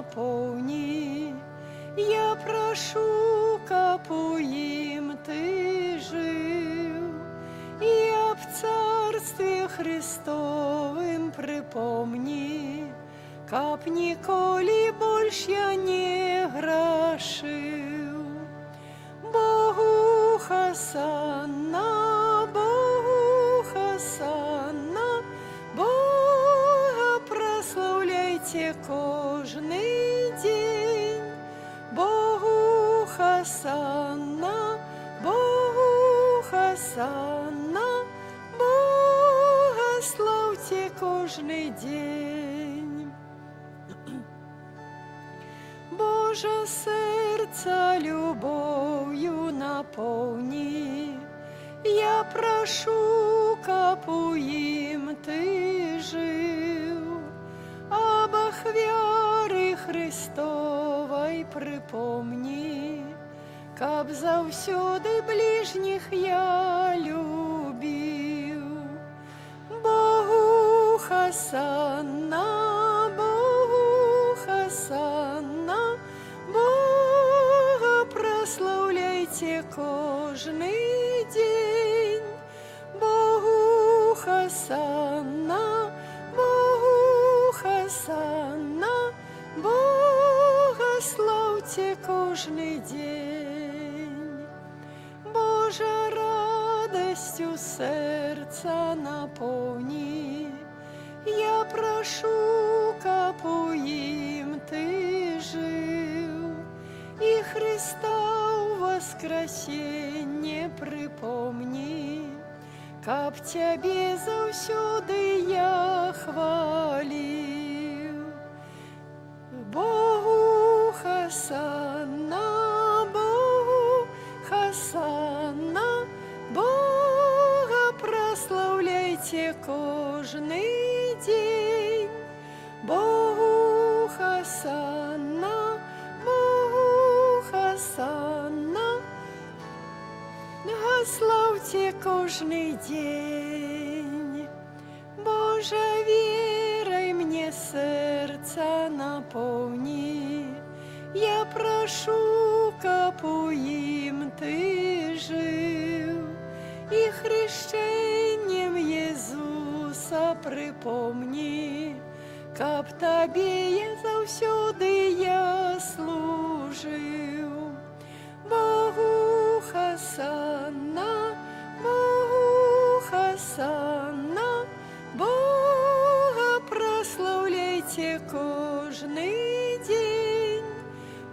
наповні. Я прошу, каб у їм ти жив, я в царстві Христовим припомні, каб ніколи больш я не грашив. Богу хасана, Богу хасана, Бога прославляйте кожний день. Богу хасана, Богу хасана, Бога славьте кожний день. Боже, серця любов'ю наповні, я прошу, каб у їм ти жив, об віри Христовой припомні, каб завсюди ближніх я любив. Богу хасана, Богу хасана, Бога прославляйте кожний день. Богу хасана, Богу хасана, Бога славьте кожний день. Божа радостью серця наповні, я прошу, каб у їм ти жив, і Христа у воскресенье припомні, каб тебе завсюди я хвалив. Богу хасана, Богу хасана, Бога прославляйте кожний день. Богу хасана, Богу хасана, славьте кожний день. Боже, вірой мне серця наповні, я прошу, каб у їм ти жив, і хрещенням Єзуса припомні, каб тобі я завсюди я служив. Богу хасана, Богу хасана, Бога прославляйте кожний день.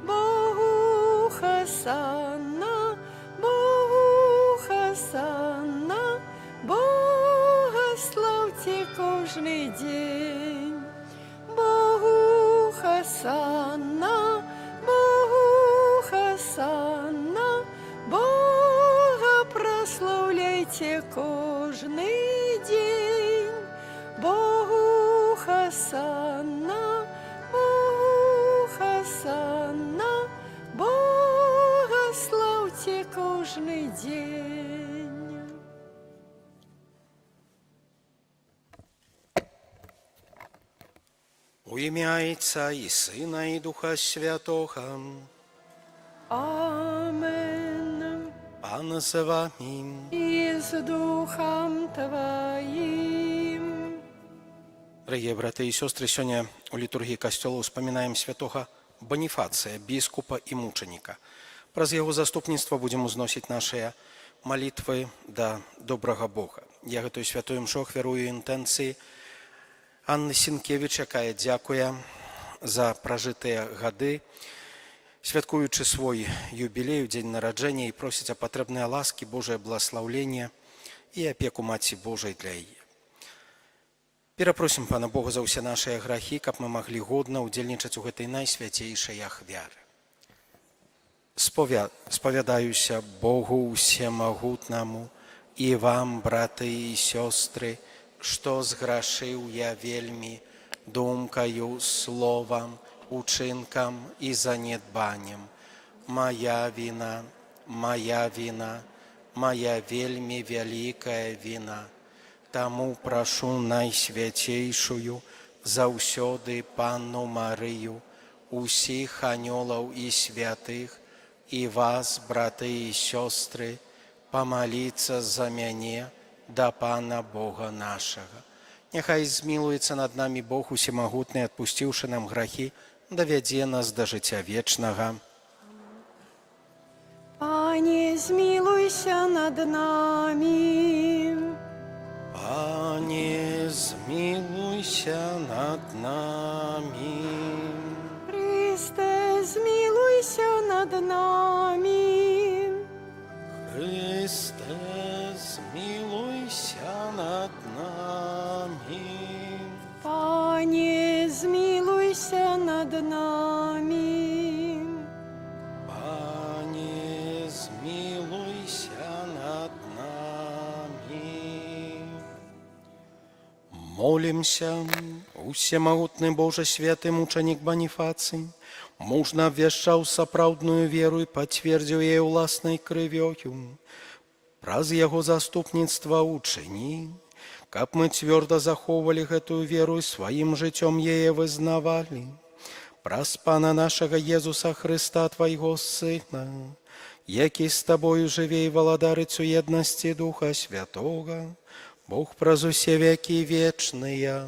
Богу хасана, Богу хасана, Бога славьте кожний день. Богу хасана, Богу хасана, Бога прославляйте кожний день. Богу хасана, Богу хасана, Бога славьте кожний день. У ім'я Отця і Сина, і Духа Святого. Amen. Пан з вами. И с Духом Твоим. Дорогі брати і сестри, сьогодні у літургії костьолу вспоминаємо святого Боніфація, біскупа і мученика. Праз його заступництво будемо узносити наші молитви до доброго Бога. Я гэтую святую мшу ахвярую інтенції Анны Сінкевич, яка дякує за прожитыя гады, святкуючы свой юбілей, дзень нараджэння, і просіць о патрэбныя ласкі, Божае благословлення і опеку Маці Божай для яе. Перапросім Пана Бога за ўсе нашыя грахі, каб мы маглі годна ўдзельнічаць у гэтай найсвяцейшай ахвяры. Спавядаюся Богу усемагутнаму і вам, браты і сёстры, што зграшыў я вельмі думкаю, словам, учынкам і занедбаннем. Моя вина, моя вина, моя вельмі вялікая вина. Таму прашу найсвяцейшую заўсёды Панну Марыю, усіх анёлаў і святых, і вас, браты і сёстры, памаліцца за мяне да Пана Бога нашага. Няхай змілуецца над намі Бог усемагутны, адпусціўшы нам грахі, давядзе нас да жыцця вечнага. Пане, змилуйся над нами. Пане, змілуйся над намі. Христе, змилуйся над нами. Христе, змілуйся над намі. Пане, змилуйся над нами. Пане, змілуйся над намі. Молимся, усемагутны Боже, святы мученик Бонифаций, мужна абвяшчаў сапраўдную веру і пацвердзіў яе ўласнай крывёю. Праз яго заступніцтва учыні, каб мы цвёрда захоўвалі гэтую веру і сваім жыццём яе вызнавалі. Праз Пана нашага Езуса Христа, Твайго Сына, які з Табою жыве і валадарыць у еднасці Духа Святога, Бог праз усе векі вечныя.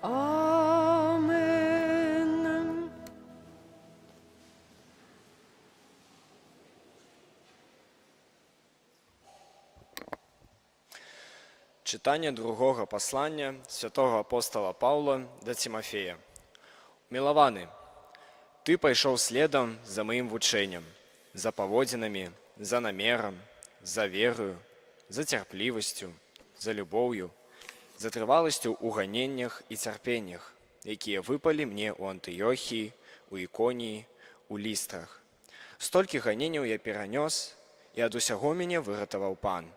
Амен. Читання другого послання святого апостола Павла до Тимофея. Милованы, ты пайшоў следам за моим вучэннем, за паводзінамі, за намерам, за верою, за цярплівасцю, за любоўю, за трываласцю ў ганеннях і цярпеннях, якія выпалі мне ў Антыёхіі, у Іконіі, у Лістрах. Столькі ганенняў я перанёс, і ад усяго мяне выратаваў Пан.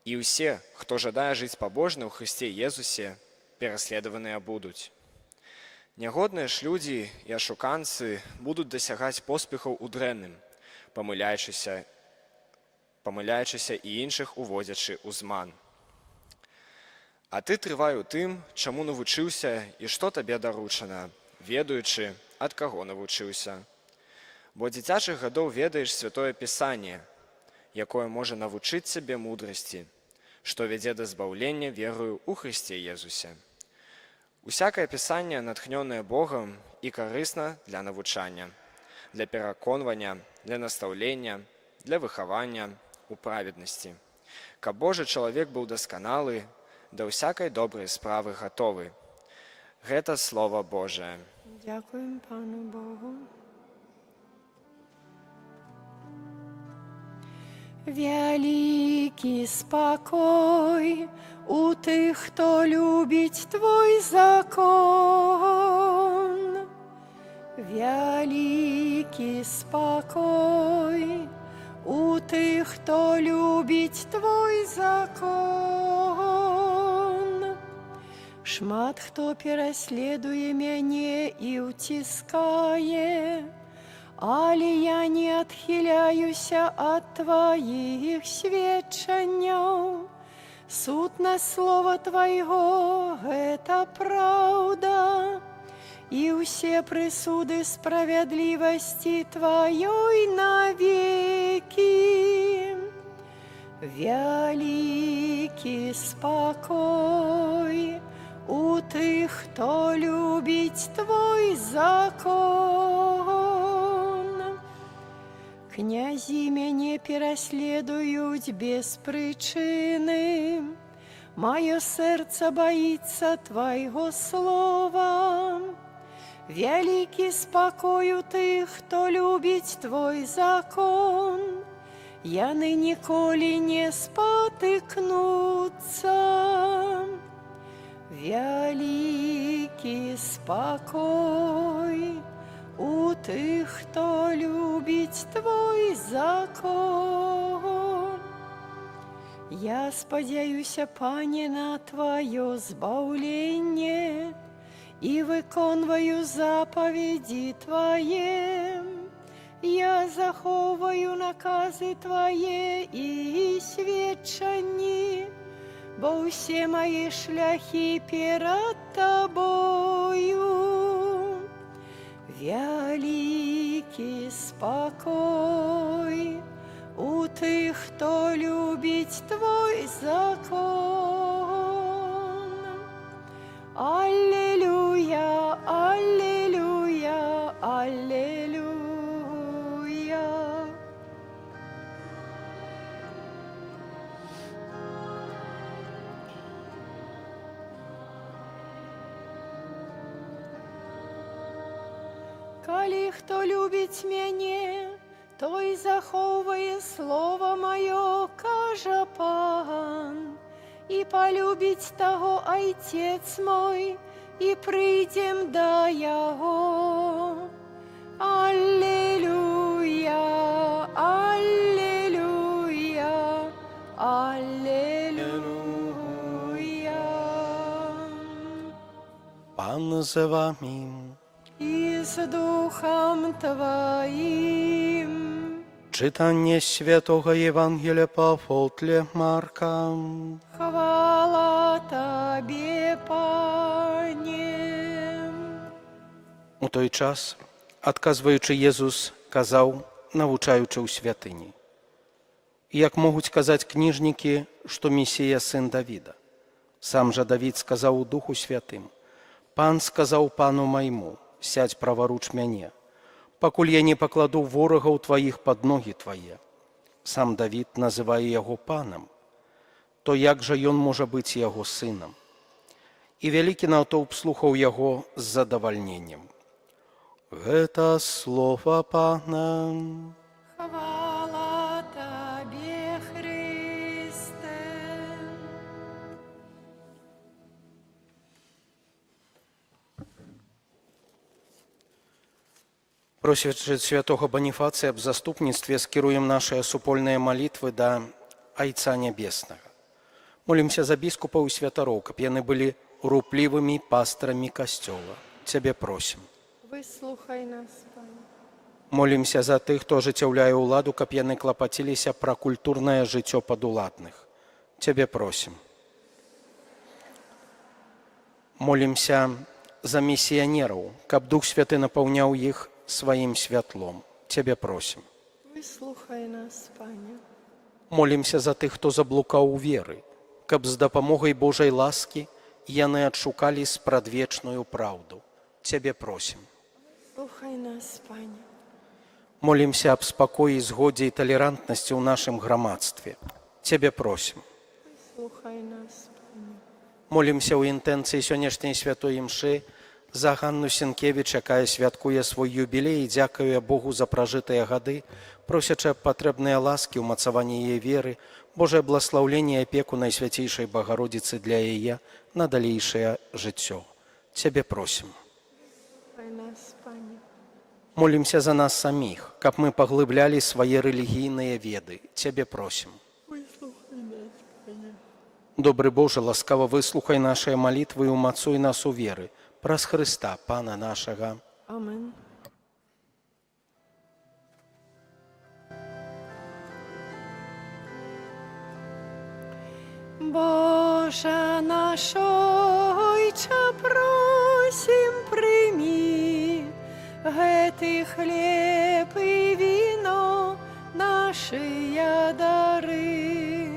І ўсе, хто жадае жыць пабожна ў Хрысце Езусе, пераследаваныя будуць. Нягодныя ж людзі і ашуканцы будуць дасягаць поспехаў у дрэнным, памыляючыся і іншых уводзячы ў зман. А ты трывай у тым, чаму навучыўся і што табе даручана, ведаючы, ад каго навучыўся. Бо дзіцячых гадоў ведаеш святое Пісанне, якое можа навучыць цябе мудрасці, што вядзе да збаўлення верою ў Хрысце Езусе. Усякае Пісанне натхнёнае Богам і карысна для навучання, для пераконвання, для настаўлення, для выхавання у праведнасці, каб Божы чалавек быў дасканалы, да ўсякай добрай справы гатовы. Гэта Слова Божае. Дякуем Пану Богу. Вялікі спакой у тых, хто любіць Твой закон. Вялікі спакой у тых, хто любіць Твой закон. Шмат хто пераследуе мяне і ўціскае, але я не адхіляюся ад Тваіх сведчанняў. Сутнасць слова Твайго – гэта праўда, і ўсе прысуды справядлівасці Тваёй навекі. Вялікі спакой у тых, хто любіць Твой закон. Князі мяне пераследуюць без прычыны, маё сэрца баіцца Твайго слова. Вялікі спакой у тых, хто любіць Твой закон, яны ніколі не спатыкнуцца. Вялікі спакой у тых, хто любіць Твой закон. Я спадзяюся, Пане, на Тваё збаўленне і выконваю запаведзі Твае. Я захоўваю наказы Твае і сведчанні, бо ўсе мае шляхі перад Табою. Вяликий спокой у тих, хто любить Твой закон. Аллилуйя, аллилуйя, аллилуйя. Калі хто любить мяне, той захоўвае слово маё, кажа Пан, і полюбіць таго Айцец мой, і прыйдзем да яго. Аллилуйя, аллилуйя, аллилуйя. Пан з вами. І з Духом Твоим. Czytanie Świętego Ewangelia po Według Marka. Хвала Тобі, Пане. У той час, адказваючи, Єзус казав, навчаючи у святині: «Як можуть казати книжники, що Месія – син Давіда? Сам же Давід сказав у Духу Святим: Пан сказав пану моєму: сядь праворуч мяне, пакуль я не пакладу ворагаў твоих под ноги твои». Сам Давід називає його паном, то як же ён може бути його сином? І великий натовп слухав його з задовольненням. Гэта слово Пана. Хвала Тобі, Христе. Просячы святого Боніфацыя аб заступніцтве, скіруем нашыя супольныя малітвы да Айца Нябеснага. Молімся за біскупаў і святароў, каб яны былі руплівымі пастарамі касцёла. Цябе просім. Выслухай нас, Пане. Молімся за тых, хто ажыццяўляе ўладу, каб яны клапаціліся пра культурнае жыццё падуладных. Цябе просім. Молімся за місіянераў, каб Дух Святы напаўняў іх сваім святлом. Цябе просім. Выслухай нас, Пане. Молімся за тых, хто заблукаў у веры, каб з дапамогай Божай ласкі яны адшукалі спрадвечную праўду. Цябе просім. Слухай нас, Пане. Молімся аб спакоі, згодзе і талерантнасці ў нашым грамадстве. Цябе просім. Слухай нас, Пане. Молімся ў інтэнцыі сённяшняй святой імшы за Ганну Сенкевіч, якая святкуе свой юбілей і дзякуе Богу за пражытыя гады, просячы аб патрэбныя ласкі, умацаванне яе веры, Божае бласлаўленне і апеку Найсвяцейшай Багародзіцы для яе на далейшае жыццё. Цябе просім. Слухай нас, Пане. Молімся за нас саміх, каб мы паглыблялі свае рэлігійныя веды. Цябе просім. Выслухай нас, Пане. Добры Боже, ласкава выслухай нашыя малітвы і умацуй нас у веры. Праз Хрыста, Пана нашага. Амен. Боже наш Ойче, просім, приймі гэты хлеб і віно, нашыя дары,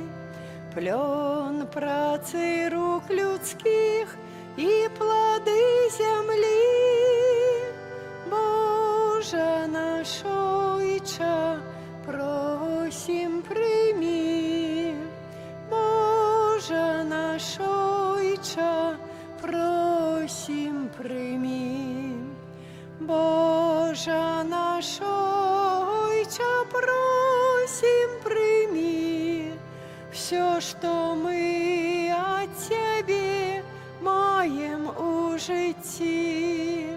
плён працы рук людскіх і плоды землі. Боже наш Ойче, просім, приймі. Боже наш Ойче, просім, приймі. Боже наш Ойче, просім, приймі. Все, что мы от Тебе маем у житті,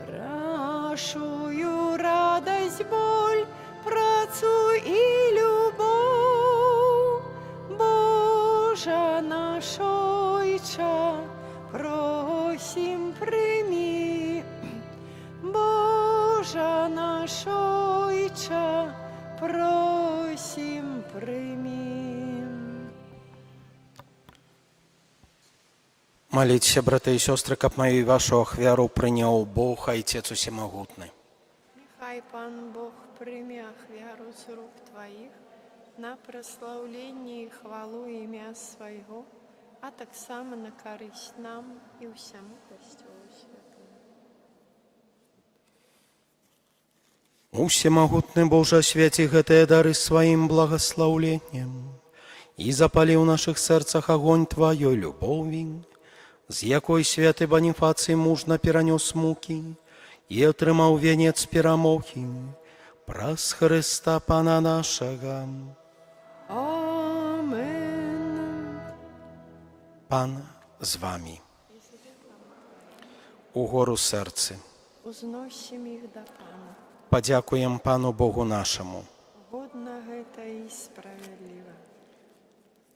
рашую радость, боль, працу і любов. Боже наш Ойче, просім, приймі. Боже наш Ойче, просім, приймі. Моліться, брати і сестри, каб мою і вашу ахвяру прийняв Бог, Отець Усемогутний. Нехай Пан Бог прийме ахвяру з рук Твоїх на прославлення і хвалу ім'я Свого, а так само на користь нам і всьому Костюлу Святому. Усемогутны Боже, свяці гэтыя дары сваім благословленнем і запалі ў нашых сэрцах агонь Тваёй любові, з якой святы Баніфацый мужна перанёс мукі і атрымаў венец перамогі праз Хрыста Пана нашага. Амен. Пан з вамі. Угору сэрцы. Узносім їх до Пана. Падзякуем Пану Богу нашаму. Годна гэта і справядліва.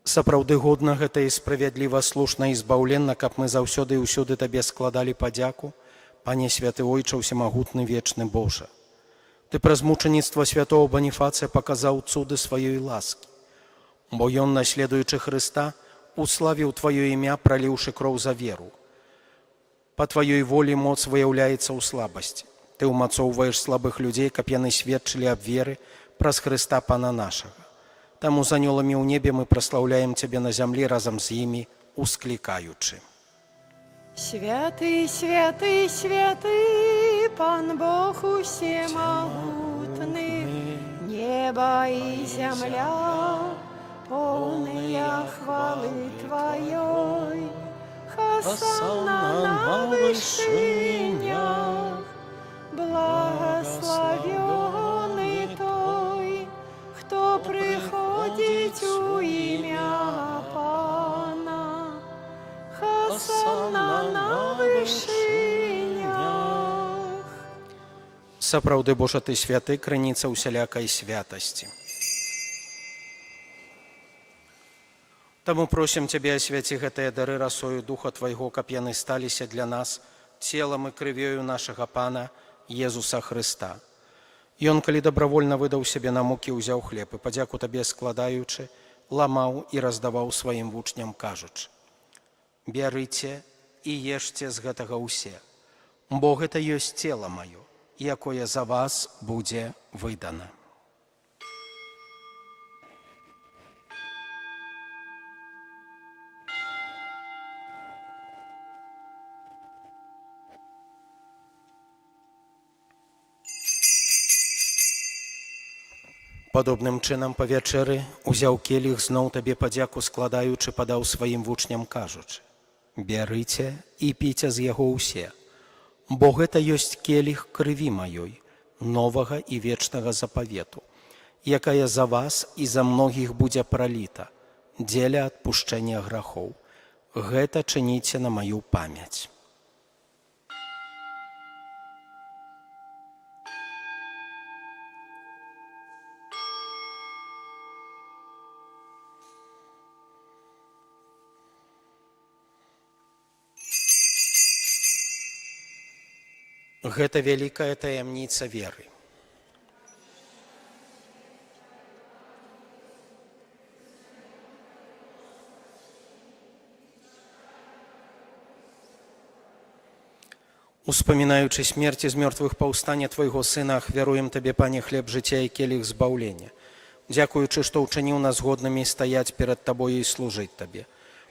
Сапраўды годна гэта і справядліва, слушна і збаўленна, каб мы заўсёды і ўсюды Табе складалі падзяку, Пане святы Ойча, усемагутны вечны Божа. Ты праз мучаніцтва святого Баніфацыя паказаў цуды сваёй ласкі, бо ён, наследуючы Хрыста, уславіў Тваё імя, праліўшы кроў за веру. Па Тваёй волі моц выяўляецца ў слабасці. Ты ўмацоўваеш слабых людзей, каб яны сведчылі аб веры праз Хрыста Пана нашага. Таму з анёламі ў небе мы праслаўляем Цябе на зямлі разам з імі, усклікаючы. Святый, святый, святый, Пан Бог усемогутный, небо и земля, полные хвалы Твоей. Хосанна на вышинях, благословенный Той, кто приходит у имя Пана. Хосанна на вышинях. Сапраўды, Божа, Ты святы, крыніца усялякай святасці. Таму просім Цябе, асвяці гэтыя дары расою Духа Твайго, каб яны сталіся для нас целам і крывёю нашага Пана Езуса Хрыста. Ён, калі добравольна выдаў сябе на мукі, узяў хлеб і, падзяку Табе складаючы, ламаў і раздаваў сваім вучням, кажучы: «Бярыце і ешце з гэтага ўсе, бо гэта ёсць цела маё, якое за вас будзе выдана». Падобным чынам па вячэры узяў келіх, зноў Табе падзяку складаючы, падаў сваім вучням, кажучы: «Бярыце і піце з яго ўсе, бо гэта ёсць келіх крыві маёй, новага і вечнага запавету, якая за вас і за многіх будзе праліта дзеля адпушчэння грахоў. Гэта чыніце на маю памяць». Гэта вялікая таямніца веры. Успамінаючы смерць з мёртвых паўстання Твайго Сына, ахвяруем Табе, Пане, хлеб жыцця і келіх збаўлення, дзякуючы, што ўчыніў нас годнымі стаяць перад Табою і служыць Табе.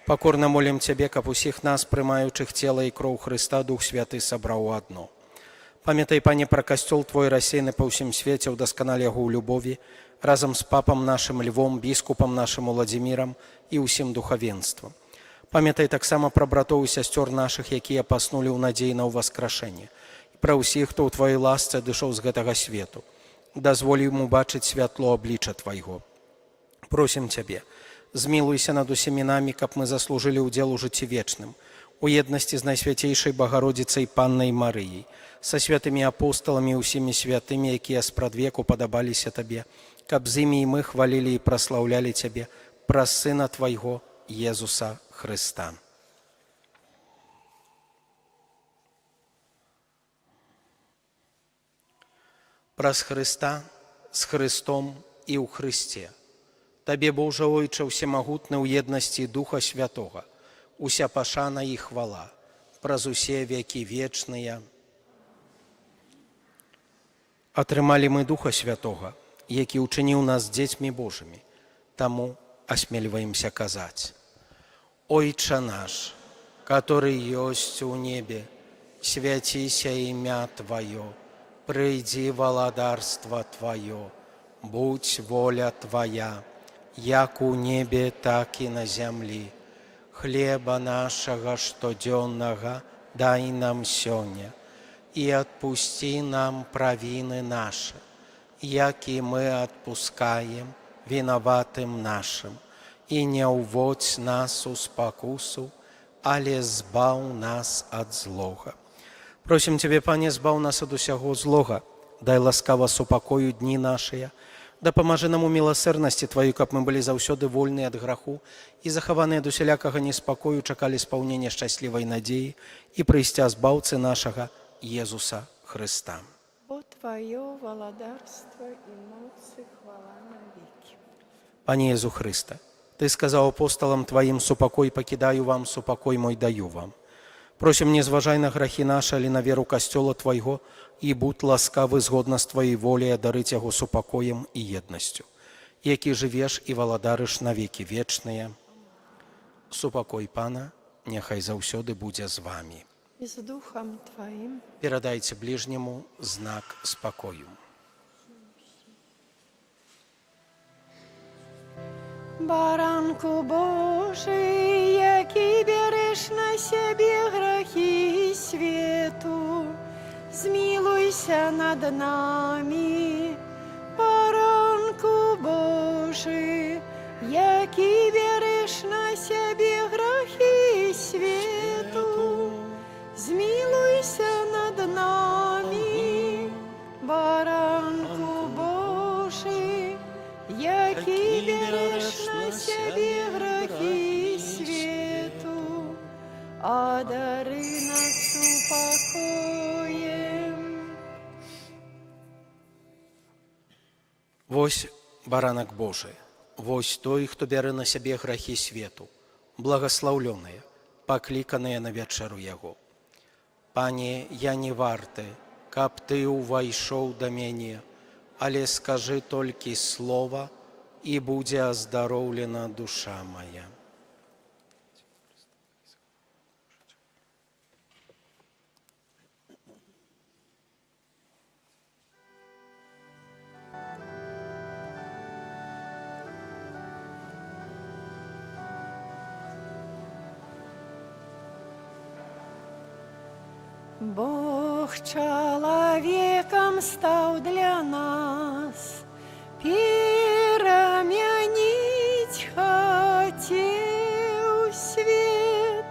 Пакорна молім Цябе, каб усіх нас, прымаючых цела і кроў Хрыста, Дух Святы сабраў у адно. Памятай, Пане, пра касцёл Твой рассеяны па ўсім свеце, ўдасканалі яго ў любові, разам з папам нашым Львом, біскупам нашым Уладзімірам і ўсім духавенствам. Памятай таксама пра братоў і сясцёр нашых, якія паснулі ў надзеі на ўваскрашэнне, і пра ўсіх, хто ў Тваёй ласцы адышоў з гэтага свету. Дазволі ім убачыць святло аблічча Твайго. Просім Цябе, змілуйся над усімі намі, каб мы заслужылі ўдзел у жыцці вечным, у еднасці з Найсвяцейшай Багародзіцай Паннай Марыяй, са святымі апосталамі і ўсімі святымі, якія спрадвеку падабаліся Табе, каб з імі і мы хвалілі і праслаўлялі Цябе праз Сына Твайго Езуса Хрыста. Праз Хрыста, з Хрыстом і ў Хрысце. Табе, Божа Ойча, усемагутны ў еднасці Духа Святога, уся пашана і хвала, праз усе векі вечныя. Атрымалі мы Духа Святога, які ўчыніў нас дзецьмі Божымі, таму асмельваемся казаць. Ойча наш, который ёсць у небе, свяціся імя Твоё, прыйдзі валадарства Твоё, будь воля Твоя, як у небе, так і на зямлі. Хлеба нашага штодзённага дай нам сёння, і адпусці нам правіны нашы, як і мы адпускаем вінаватым нашым, і не ўводзь нас у спакусу, але збаў нас ад злога. Просім Цябе, Пане, збаў нас ад усяго злога, дай ласкава супакою дні нашыя, дапамажы нам у міласэрнасці Тваёй, каб мы былі заўсёды вольныя ад граху і захаваныя ад усялякага неспакою чакалі спаўнення шчаслівай надзеі і прыйсця збаўцы нашага Езуса Хрыста. Бо Твое валадарство і моц і хвала навеки. Пане Езу Хрыста, Ты сказаў апосталам Тваім: супакой пакідаю вам, супакой мой даю вам. Просім, не зважай на грахі нашы, але на веру Касцёла Твайго, і будь ласкавы згодна з Тваёй воляй адарыць яго супакоем і еднасцю, які жывеш і валадарыш навекі вечныя. Супакой Пана няхай заўсёды будзе з вамі. І з Духом Твоим. Перадайце ближняму знак спакою. Баранку Божий, який береш на себе грехи свету, змилуйся над нами. Баранку Божий, який береш на себе грехи свету, змилуйся над нами. Баранку Божий, який береш на себе грехи свету, одари нас упокоем. Вось баранак Божий, вось той, хто бярэ на сябе грахі свету, благаслаўлёныя, пакліканыя на вячэру яго. Пане, я не варты, каб Ты ўвайшоў да мяне, але скажы толькі слова, і будзе аздароўлена душа моя. Бог человеком стал для нас, перемянить хотел свет.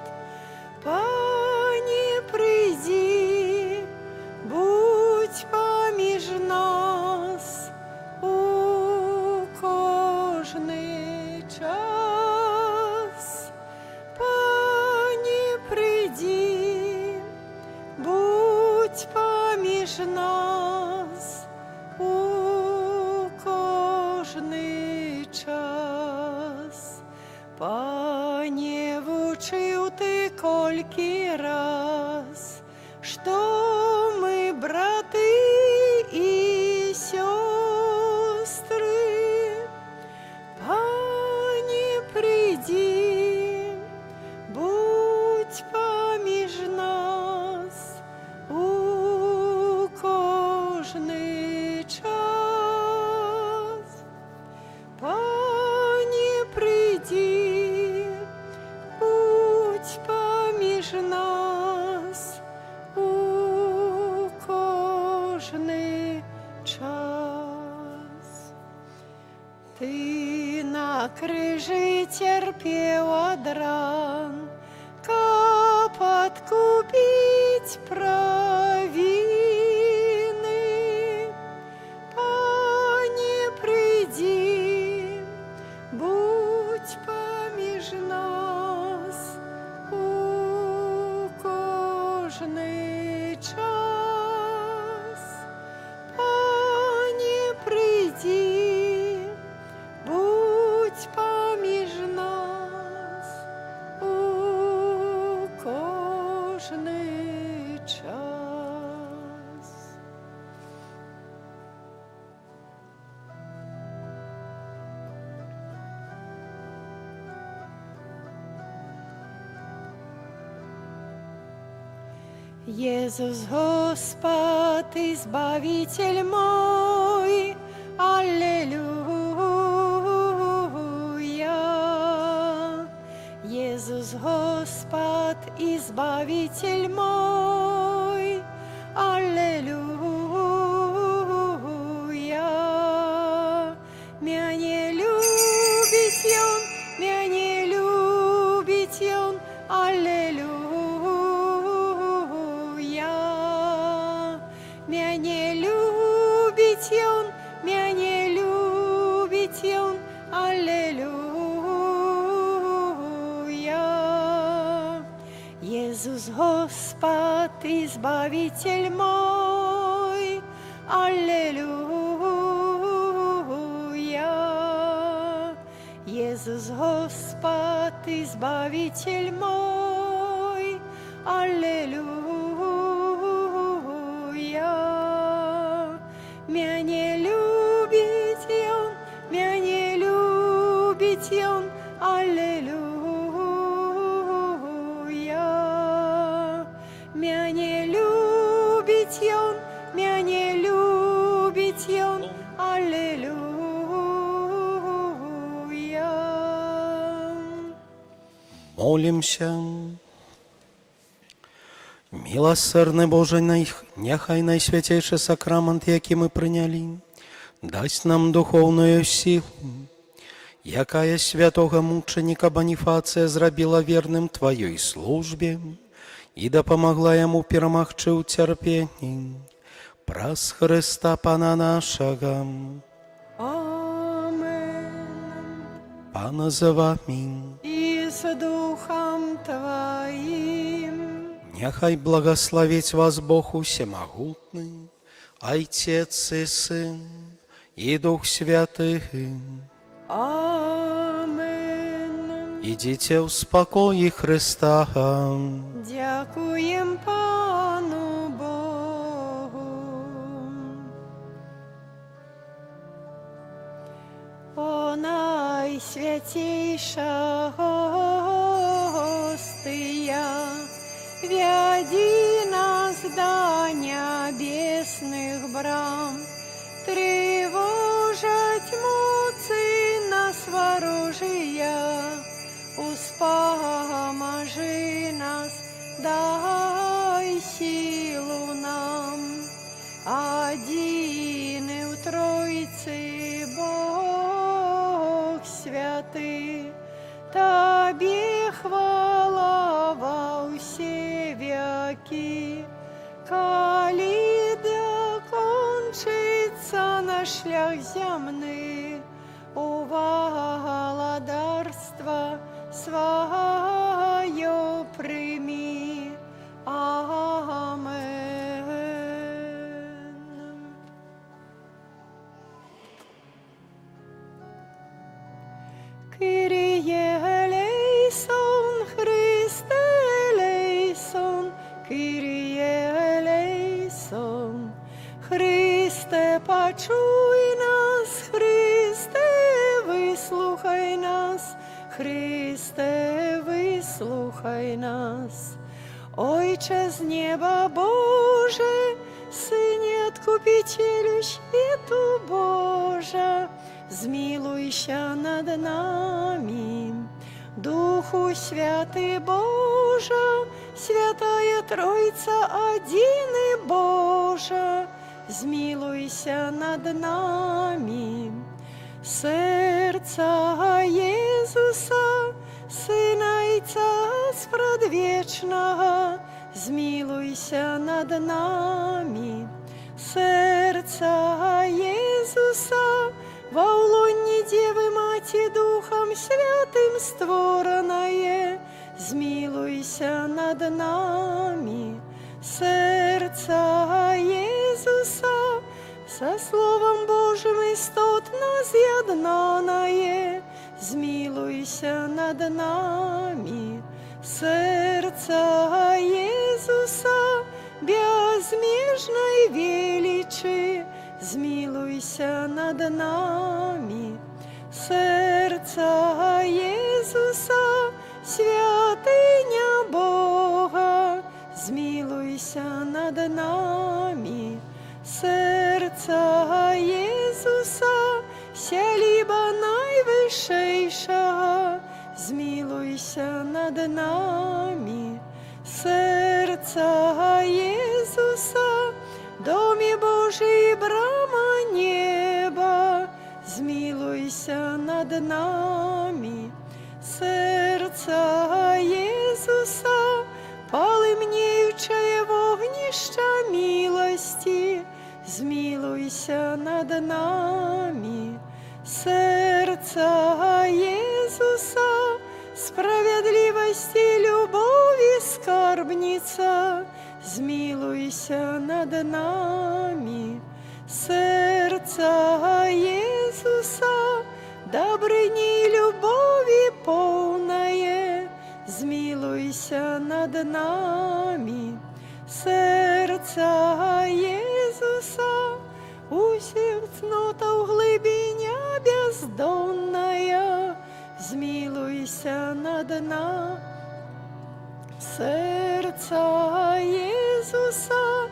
Пане, приди, будь поміж нас у кожний час. Пане, приди, будь поміж нас у кожний час. Пане, вучив Ти колькі раз, що ми, брати і сестри. Пане, приди, будь поміж нас у кожний час. Пане, приди, будь поміж нас у кожний час. Ти на крижі терпів од ран, каб откупить провины. Пане, приди, будь поміж нас у кожний час. Пане, приди, будь поміж нас у Иисус Господь, Избавитель мой, Аллилуйя. Иисус Господь, Избавитель мой, Аллилуйя. Мя не любит он, мя не любит он, Аллилуйя. Мя не любит он, мя не любит он, Аллилуйя. Иисус Господь, Избавитель мой, Аллилуйя. Иисус Господь, Избавитель мой, Аллилуйя. Мя не любит он, мя не любит он, Аллилуйя. Мя не любит он, мя не любит он, Аллилуйя. Молимся. Милосердний Боже, нехай найсвятейший сакрамент, який ми прийняли, дасть нам духовную силу, якая святого мученика Боніфація зробила вірним Твоїй службі і допомогла йому перемогти у терпінні. Праз Христа Пана нашого. Амен. Пана за вами. И с Духом Твоим. Нехай благословить вас Бог Усемогутный, Отец и Сын, и Дух Святый. Амен. Идите в спокое Христа. Дякуем Пану Богу. О найсвятейша Гостия, веди нас до небесных брам, тревожать муцы нас ворожия, успоможи нас, дай силу нам. Один и в Троице Бог святый, Тебе хвала во все веки. Коли докончится наш шлях земный, у володарства свое прими. Амен. Kyrie eleison, Christe eleison, Kyrie eleison. Христе, почуй нас, Христе, выслухай нас, Христе, выслухай нас. Ойче з неба Боже, Сине Откупителю світу Божа, змилуйся над нами. Духу Святый Божа, Святая Троица, один и Божа, змилуйся над нами. Серця Єзуса, Сина і Царства предвечного, змилуйся над нами. Серця Єзуса, во лоні Девы Мати Духом Святым створенное, змилуйся над нами. Серця Єзуса, со Словом Божьим істотно з'єднаное, змилуйся над нами. Серця Єзуса, безмежной величи, змилуйся над нами. Серця Єзуса, святыня Бога, змилуйся над нами. Серця Єсуса, сяліба найвищейшого, змилуйся над нами. Серця Єсуса, домі Божий, брама неба, змилуйся над нами. Серця Єсуса, полымнеючее вогнища милости, змилуйся над нами. Серця Єсуса, справедливости, любови скарбница, змилуйся над нами. Серця Єсуса, добрыни и любови полное, змилуйся над нами. Серця Єсуса, усіх цнота в глибиня бездонная, змилуйся над нами. Серця Єсуса,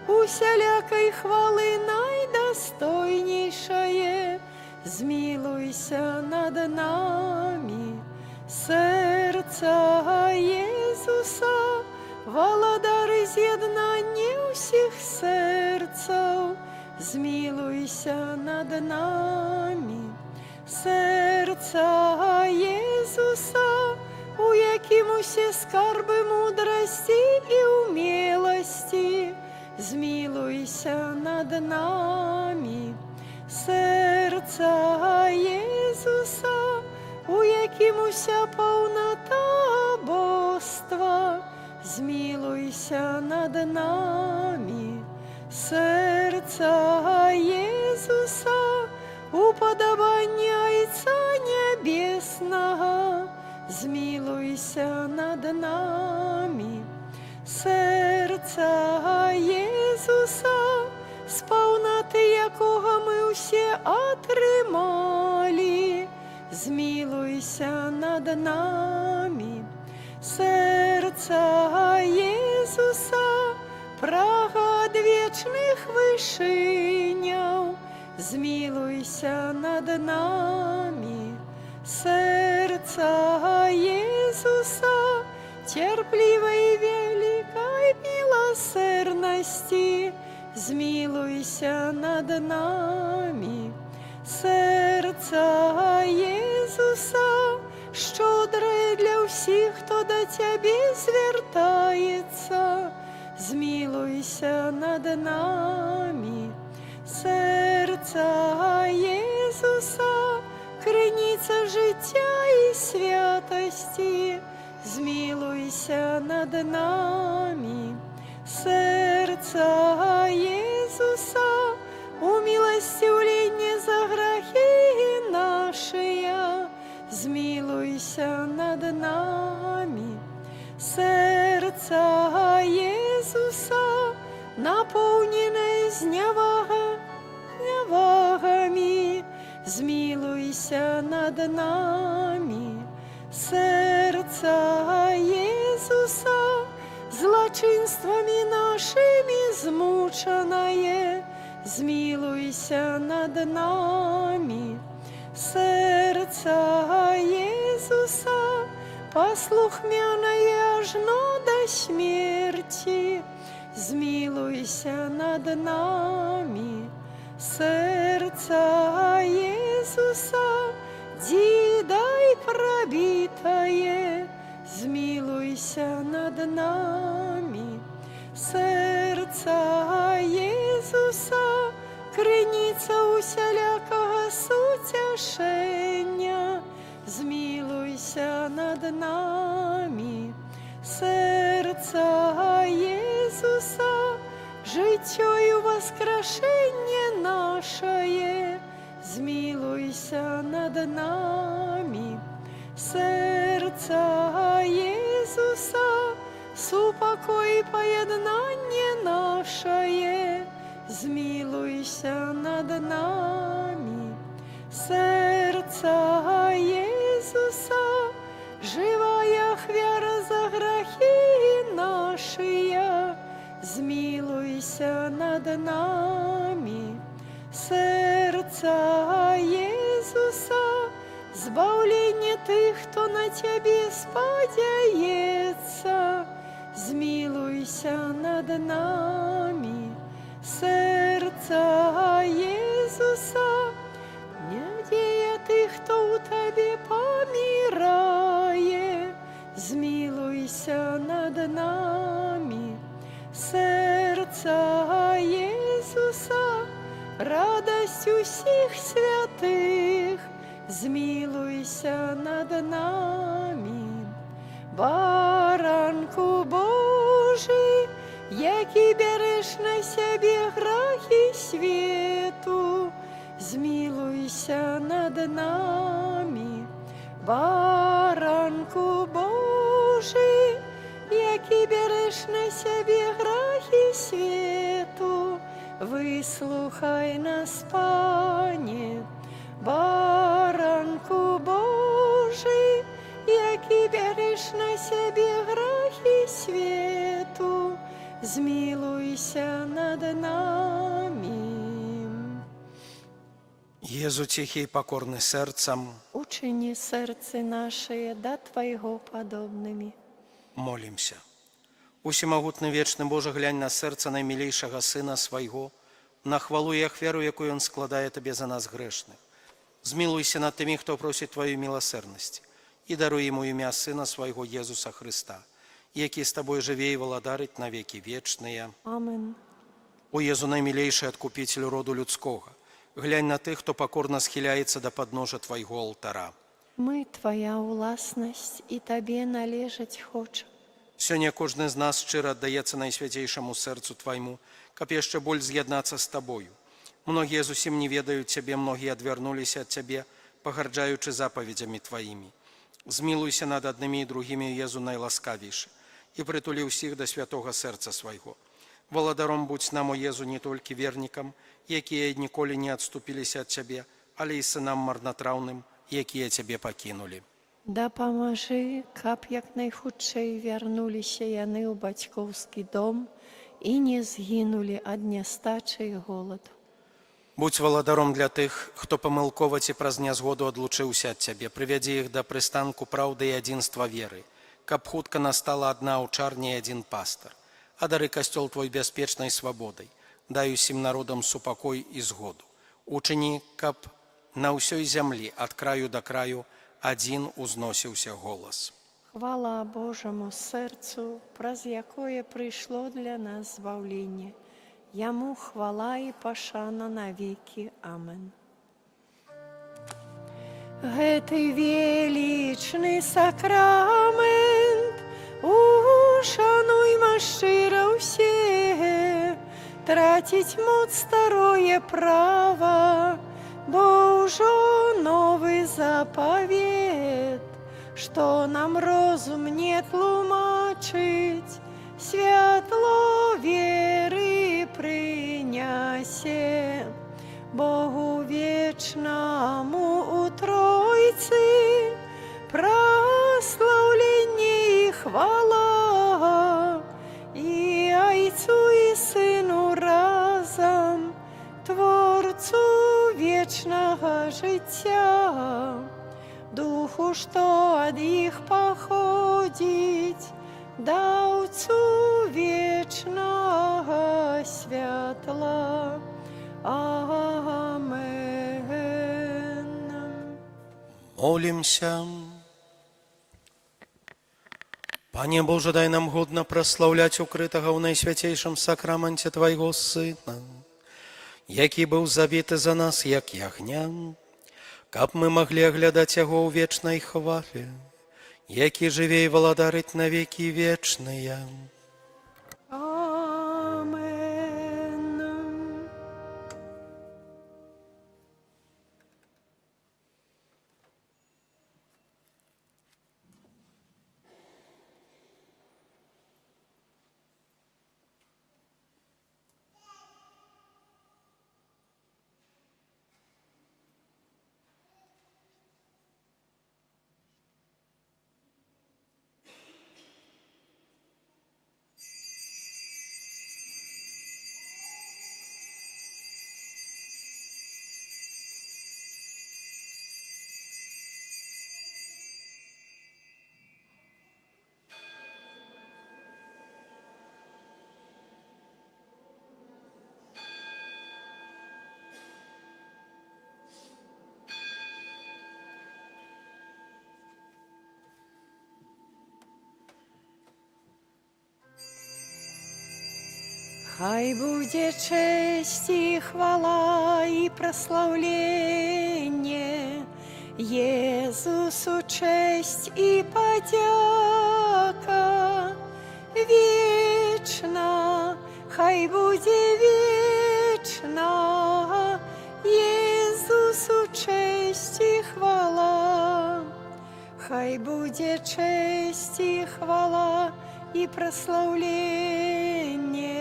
усялякой хвали найдостойнейшее, змилуйся над нами. Серця Єсуса, володари з'єднання усіх серців, змилуйся над нами. Серця Єсуса, у яким усі скарби мудрості і умілості, змилуйся над нами. Серця Єсуса, у яким уся повнота божства, змилуйся над нами. Серця Єсуса, уподобання Отця Небесного, змилуйся над нами. Серця Єсуса, з повноти якого ми усі отримали, змилуйся над нами. Серця Єсуса, прага од вічних вишиняв, змилуйся над нами. Серця Єсуса, терпливой и великой милосердности, змилуйся над нами. Серця Єсуса, щодре для всіх, хто до Тебе звертається, змилуйся над нами. Серця Єсуса, криниця життя і святості, змилуйся над нами. Серця Єсуса, умилостивление за грехи наши, змилуйся над нами. Серця Єсуса, наповнене зневагами, змилуйся над нами. Серця Єсуса, злочинствами нашими змученое, змилуйся над нами. Серця Єсуса, послухмяное ажно до смерти, змилуйся над нами. Серця Єсуса, дідой пробитое, змилуйся над нами. Серця Єсуса, криниця усялякого сутяшення, змилуйся над нами. Серця Єсуса, життя і воскрешення наше, змилуйся над нами. Серця Єсуса, супокой поєднання наше, змилуйся над нами. Серця Єсуса, живая хвяра за грехи наши, над нами. Сердца Иисуса, збавление тых, кто на Тебе сподяется. Змилуйся над нами. Сердца Иисуса, надея тых, кто у Тебе помирає. Змилуйся над нами. Сердца Иисуса, радость усіх святих, змилуйся над нами. Баранку Божий, який береш на себе грахи світу, змилуйся над нами. Баранку Божий, який береш на себе грахи світу, вислухай нас, Пане. Баранку Божий, який береш на себе грахи світу, змилуйся над нами. Езу тихий и покорный сердцем, Учини сердце наше до Твоего подобными. молимся. Усемогутный вечный Боже, глянь на сердце наймилейшего Сына Своего, на хвалу и ахверу, якую Он складає Тебе за нас грешных. Змилуйся над теми, кто просит Твою милосердность, и даруй Ему имя Сына Своего Иисуса Христа, який с Тобой живе и владарить на веки вечные. Амен. О Езу наймилейший откупитель роду людского, глянь на тых, кто покорно схиляется до подножа Твоего алтара. Мы Твоя уласность, и Тебе належать хочем. Сёння кожны з нас шчыра аддаецца найсвяцейшаму сэрцу Твайму, каб яшчэ боль з'яднацца з Табою. Многія зусім не ведаюць Цябе, многія адвярнуліся ад Цябе, пагарджаючы запаведзямі Тваімі. Змілуйся над аднымі і другімі, Езу найласкавейшы, і прытулі ўсіх да святога сэрца свайго. Валадаром будзь нам, о Езу, не толькі вернікам, якія ніколі не адступіліся ад Цябе, але і сынам марнатраўным, якія Цябе пакінулі. Дапамажы, каб як найхутчэй вярнуліся яны ў бацькоўскі дом і не згінулі ад нястачы і голаду. Будь валадаром для тых, хто памылкова ці праз нязгоду адлучыўся ад Цябе, прывядзі іх да прыстанку праўды і адзінства веры, каб хутка настала адна аўчарня і адзін пастар. А дары касцёл Твой бяспечнай свабодай, дай усім народам супакой і згоду. Учыні, каб на ўсёй зямлі ад краю да краю адзін узносіўся голас. Хвала Божаму сэрцу, праз якое прыйшло для нас збаўленне. Яму хвала і пашана навекі. Амен. Гэты велічны сакрамент ушануйма шчыра ўсе, траціць моц старое права, бо ўжо новы запавет, што нам розум не тлумачыць, святло веры прынясе. Богу вечнаму у Тройцы праслаўленне і хвала, і Айцу і Сыну разам, Творцу вечнага жыцця, Духу, што ад іх паходзіць, Даўцу вечнага святла. Амен. Молимся. Пане Боже, дай нам годна праслаўляць укрытага ў найсвяцейшым сакраменце Твайго Сына, які быў забіты за нас, як ягня, каб мы маглі аглядаць яго ў вечнай хвале, які жыве і валадарыць на векі вечныя. Амен. Хай буде честь і хвала і прославлення Єсусу, честь і подяка вічна, хай буде вічна Єсусу, честь і хвала. Хай буде честь і хвала і прославлення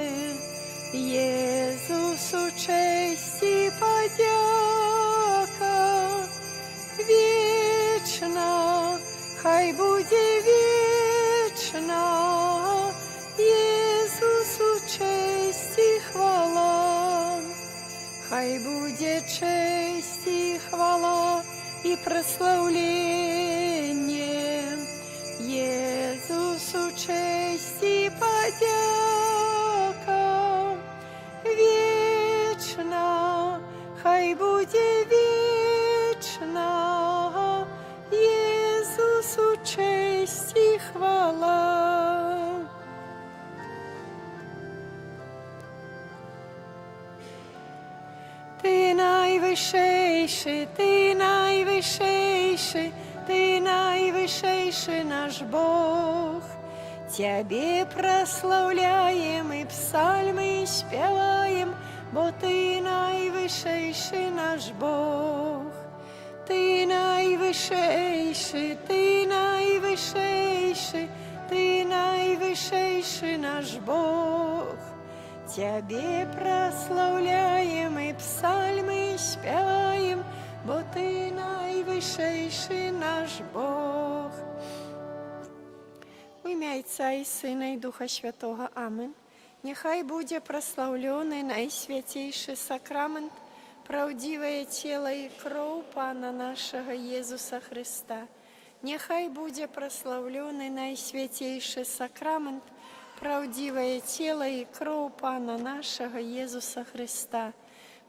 Єсусу, честь і подяка вічна, хай буде вічна Єсусу, честь і хвала. Хай буде честь і хвала і прославлення Єсусу, честь і подяка вічна, хай буде вічна Єсусу, честь і хвала. Ти найвищейший, ти найвищейший, ти найвищейший наш Бог. Тебе прославляем и псальмы спеваем, бо ти найвищейший наш Бог. Ти найвищейший, ти найвищейший, ти найвищейший наш Бог. Тебе прославляем и псальмы спеваем, бо ти найвищейший наш Бог. В ім'я Отця і Сина і Духа Святого. Амин. Нехай буде прославлений найсвятейший сакрамент, правдивое тело і кров Пана нашого Єсуса Христа. Нехай буде прославлений найсвятейший сакрамент, правдивое тело і кров Пана нашого Єсуса Христа.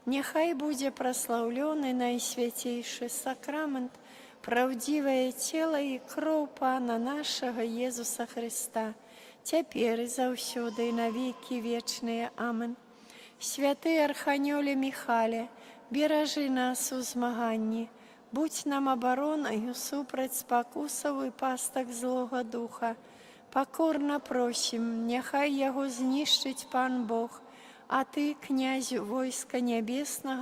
Нехай буде прославлений найсвятейший сакрамент, правдивое тело і кров Пана нашого Єсуса Христа, тепер і завсюди, і на віки вічні. Амин. Святий Архангеле Михайле, бережи нас у змаганні, будь нам обороною супроть спокусов і пасток злого духа. Покорно просим, нехай його знищить Пан Бог, а ти, князю войска небесного,